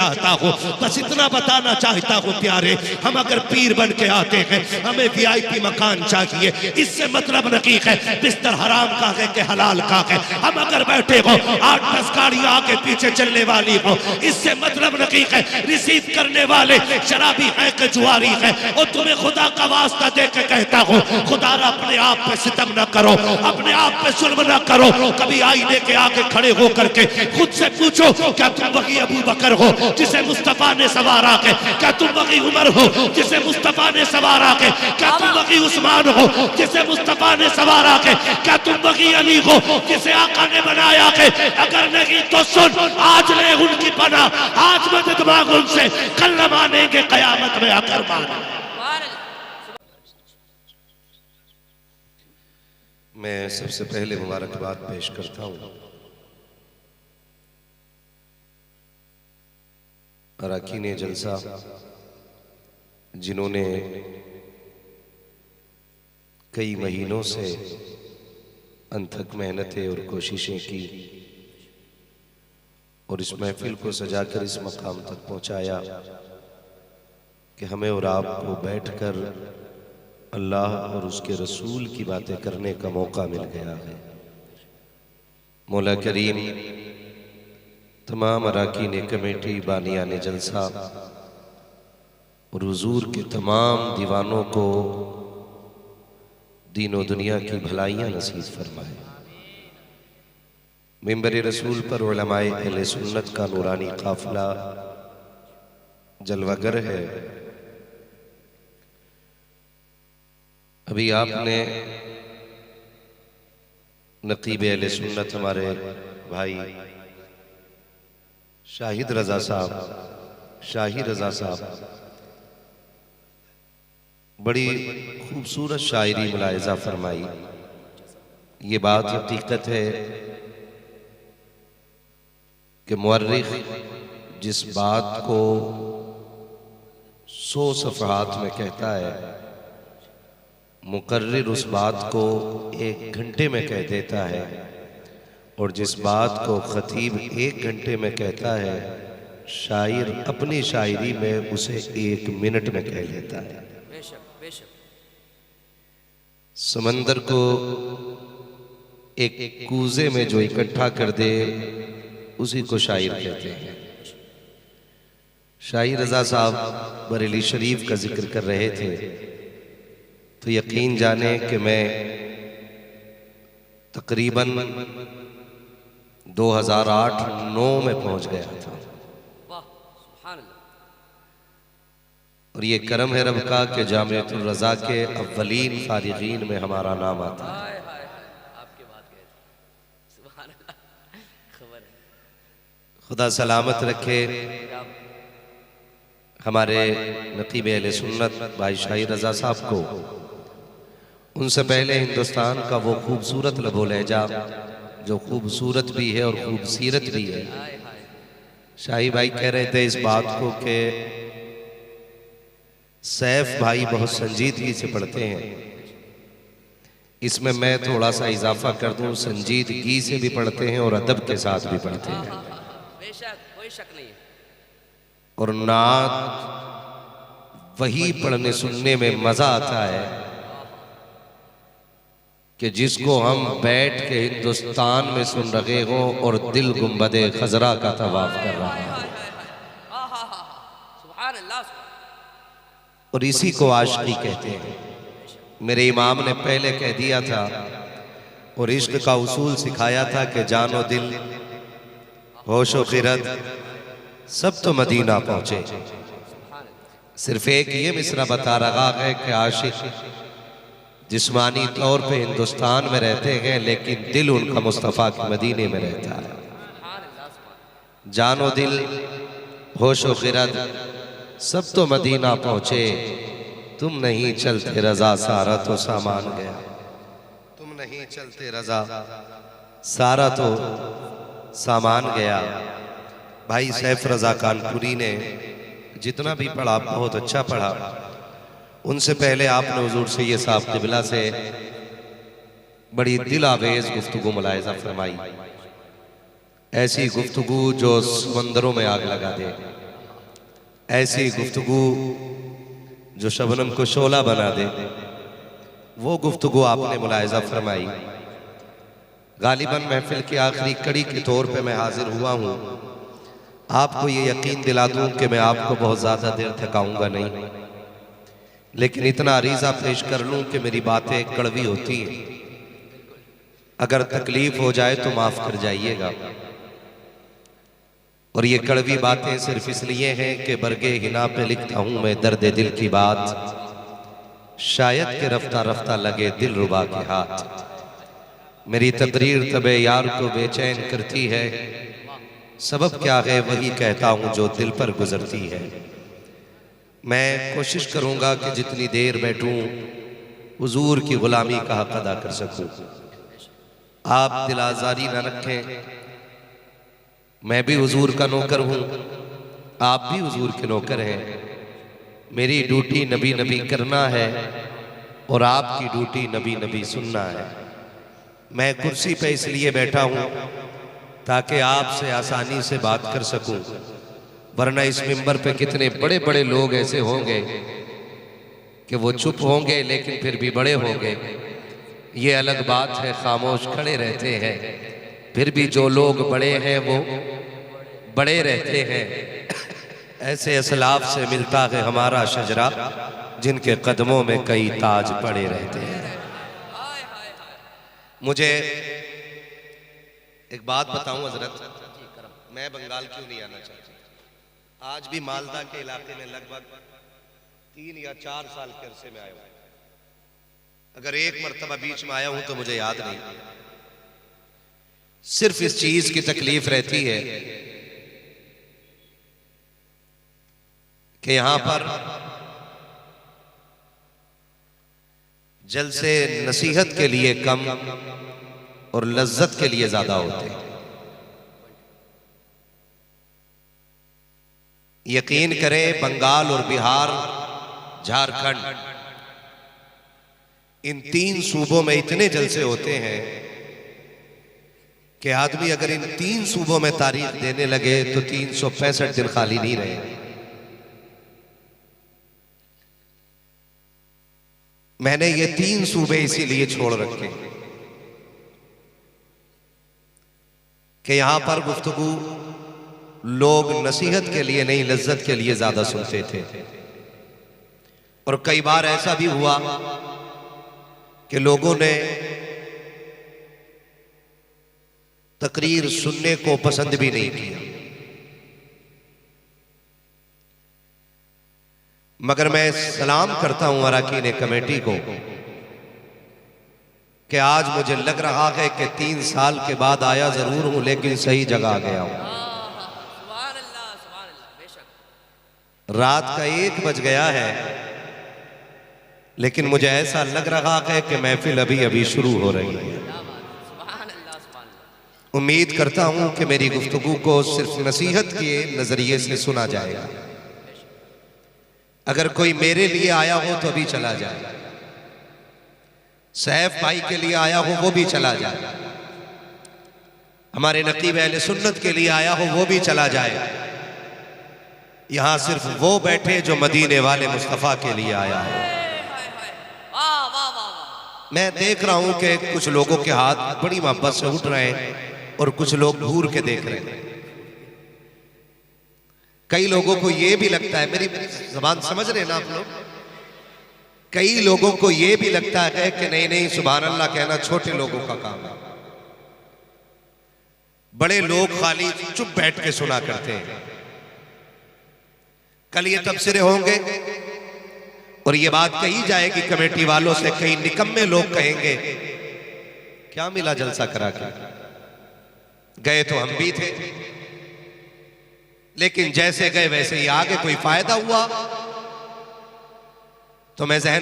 चाहता हूँ, बस इतना बताना चाहता हूँ प्यारे, हम अगर पीर बन के आते हैं हमें वीआईपी मकान चाहिए, इससे मतलब नहीं है बिस्तर हराम का है कि हलाल का है। हम अगर बैठे हो 8-10 गाड़ियां आगे पीछे चलने वाली हो, इससे मतलब नहीं है रिसीव करने वाले शराबी है कि जुआरी है। और तुम्हें खुदा का वास्ता दे के कहता हूँ, खुदा अपने आप पे सितम न करो, अपने आप पे जुल्म न करो। कभी आईने के आगे खड़े हो करके खुद से पूछो, क्या तुम वही अबू बकर हो जिसे मुस्तफा ने सवारा के? क्या तुम वही उमर हो जिसे मुस्तफा ने सवारा के? क्या तुम वही उस्मान हो जिसे मुस्तफा ने सवारा के? क्या तुम वही अली हो जिसे आका ने बनाया के? अगर नहीं तो सुन, आज ले उनकी पना, आज मदद मांग उनसे, कल न मानेंगे कयामत में आकर माने। मैं सबसे पहले मुबारकबाद पेश करता हूँ अरकान जलसा, जिन्होंने कई महीनों से अनथक मेहनतें और कोशिशें की और इस महफिल को सजाकर इस मकाम तक पहुंचाया कि हमें और आपको बैठकर अल्लाह और उसके रसूल की बातें करने का मौका मिल गया है। मौला करीम तमाम अरकान कमेटी, बानियाने जलसा और हुजूर के तमाम दीवानों को दीनों दुनिया की भलाइयाँ नसीब फरमाए। मिंबर रसूल पर उलमाए अहले सुन्नत का नूरानी काफिला जलवागर है। अभी आपने नकीब अहले सुन्नत हमारे भाई शाहिद रजा साहब बड़ी खूबसूरत शायरी मुलाहिजा फरमाई। ये बात हकीकत है कि मुअर्रिख जिस बात को 100 सफ़हात में कहता है, मुकर्रिर उस बात को 1 घंटे में कह देता है, और जिस बात को खतीब 1 घंटे में कहता है, शायर अपनी शायरी में उसे 1 मिनट में कह लेता है। समंदर को एक कूजे में जो इकट्ठा कर दे उसी को शायर कहते हैं। शाहिद रजा साहब बरेली शरीफ का जिक्र कर रहे थे, तो यकीन जाने कि मैं तकरीबन 2008-9 में पहुंच गया था। और ये करम है रब का कि जामिअतुल रज़ा के अव्वलीन फारिगीन में हमारा नाम आता है। खुदा सलामत रखे हमारे नकीब अहले सुन्नत भाई शाहिद रजा साहब को, उनसे पहले हिंदुस्तान का वो खूबसूरत लबो लहजा जो खूबसूरत भी है और खूबसीरत भी है। शाही भाई कह रहे थे इस बात को कि सैफ भाई बहुत संजीदगी से पढ़ते हैं, इसमें मैं थोड़ा सा इजाफा कर दूं, संजीदगी से भी पढ़ते हैं और अदब के साथ भी पढ़ते हैं। कोई शक नहीं है। और नात वही पढ़ने सुनने में मजा आता है कि जिसको हम बैठ के हिंदुस्तान में सुन रहे हो और दिल गुंबदे खजरा का तवाफ कर रहा है। और इसी को आशिकी कहते हैं। मेरे इमाम ने पहले कह दिया था और इश्क का उसूल सिखाया था कि जानो दिल होशो खिरत सब तो मदीना पहुंचे। सिर्फ एक ये मिसरा बता रहा है कि आशिक जिस्मानी तौर पे हिंदुस्तान में रहते हैं लेकिन दिल उनका मुस्तफ़ा के मदीने में रहता है। जानो दिल होशो खिरत सब तो मदीना पहुंचे, तुम नहीं चलते रजा सारा तो सामान गया। तुम नहीं चलते रजा सारा तो सामान गया। भाई सैफ रजा कानपुरी ने जितना भी पढ़ा बहुत अच्छा पढ़ा। उनसे पहले आपने हुजूर सैयद साहब क़िबला से बड़ी दिल आवेज गुफ्तगू मुलाहिज़ा फरमाई, ऐसी गुफ्तगू जो समंदरों में आग लगा दे। ऐसी गुफ्तगू जो शबनम को शोला बना दे, वो गुफ्तगू आपने मुलाहिजा फरमाई। गालिबन महफिल की आखिरी कड़ी के तौर पे मैं हाजिर हुआ हूँ। आपको ये यकीन दिला दूँ कि मैं आपको बहुत ज़्यादा देर थकाऊंगा नहीं, लेकिन इतना अरीज़ा पेश कर लूँ कि मेरी बातें कड़वी होती हैं। अगर तकलीफ हो जाए तो माफ़ कर जाइएगा। और ये कड़वी बातें सिर्फ इसलिए हैं कि बरगे हिना पे लिखता हूँ मैं दर्द दिल की बात, शायद के रफ्ता रफ्ता लगे दिल रुबा के हाथ। मेरी तकरीर तबे यार को बेचैन करती है, सबब क्या है वही कहता हूँ जो दिल पर गुजरती है। मैं कोशिश करूँगा कि जितनी देर बैठूँ हुजूर की गुलामी का हक अदा कर सकूँ। आप दिल आज़ारी न रखें, मैं भी हुजूर का नौकर हूँ, आप भी हुजूर के नौकर हैं। मेरी ड्यूटी नबी नबी करना है और आपकी ड्यूटी नबी नबी सुनना है। मैं कुर्सी पे इसलिए बैठा हूँ ताकि आपसे आसानी से बात कर सकूं, वरना इस मिंबर पे कितने बड़े बड़े लोग ऐसे होंगे कि वो चुप होंगे लेकिन फिर भी बड़े होंगे। ये अलग बात है, खामोश खड़े रहते हैं, फिर भी जो लोग बड़े हैं वो बड़े रहते हैं। ऐसे असलाफ से मिलता है हमारा शजरा, जिनके कदमों में कई ताज पड़े रहते हैं। मुझे एक बात बताऊं हजरत, मैं बंगाल क्यों नहीं आना चाहता। आज भी मालदा के इलाके में लगभग 3 या 4 साल के अरसे में आया हूं। अगर एक मरतबा बीच में आया हूं तो मुझे याद नहीं। सिर्फ इस चीज की तकलीफ रहती है कि यहां पर जलसे नसीहत के लिए कम और लज्जत के लिए ज्यादा होते हैं। यकीन करें, बंगाल और बिहार, झारखंड, इन 3 सूबों में इतने जलसे होते हैं कि आदमी अगर इन 3 सूबों में तारीख देने लगे तो 365 दिन खाली नहीं रहे। मैंने ये 3 सूबे इसीलिए छोड़ रखे कि यहां पर गुफ्तगू लोग नसीहत के लिए नहीं, लज्जत के लिए ज्यादा सुनते थे। और कई बार ऐसा भी हुआ कि लोगों ने तकरीर सुनने को पसंद भी नहीं किया। मगर मैं सलाम करता हूं अरकान कमेटी को कि आज मुझे लग रहा है कि 3 साल के बाद आया जरूर हूं लेकिन सही जगह आ गया हूं। रात का 1 बज गया है लेकिन मुझे ऐसा लग रहा है कि महफिल अभी अभी शुरू हो रही है। उम्मीद करता हूं कि मेरी गुफ्तगू को सिर्फ नसीहत के नजरिए से सुना जाएगा। अगर कोई मेरे लिए आया हो तो भी चला जाए, सैफ भाई के लिए आया हो वो भी चला जाए, हमारे नकीब अहले सुन्नत के लिए आया हो वो भी चला जाए। यहां सिर्फ वो बैठे जो मदीने वाले मुस्तफा के लिए आया हो। मैं देख रहा हूं कि कुछ लोगों के हाथ बड़ी मोहब्बत से उठ रहे हैं और कुछ लोग घूर के देख रहे हैं। कई लोगों को यह भी लगता है, मेरी जबान समझ रहे हैं ना आप लोग, कई लोगों को यह भी लगता है कि नहीं नहीं सुभान अल्लाह कहना छोटे लोगों का काम है। बड़े लोग खाली चुप बैठ के सुना करते हैं। कल ये तबसरे होंगे और ये बात कही जाएगी कमेटी वालों से, कई निकम्मे लोग कहेंगे क्या मिला जलसा करा के, गए तो हम भी थे लेकिन जैसे गए वैसे ही आगे, कोई फायदा हुआ तो मैं जहन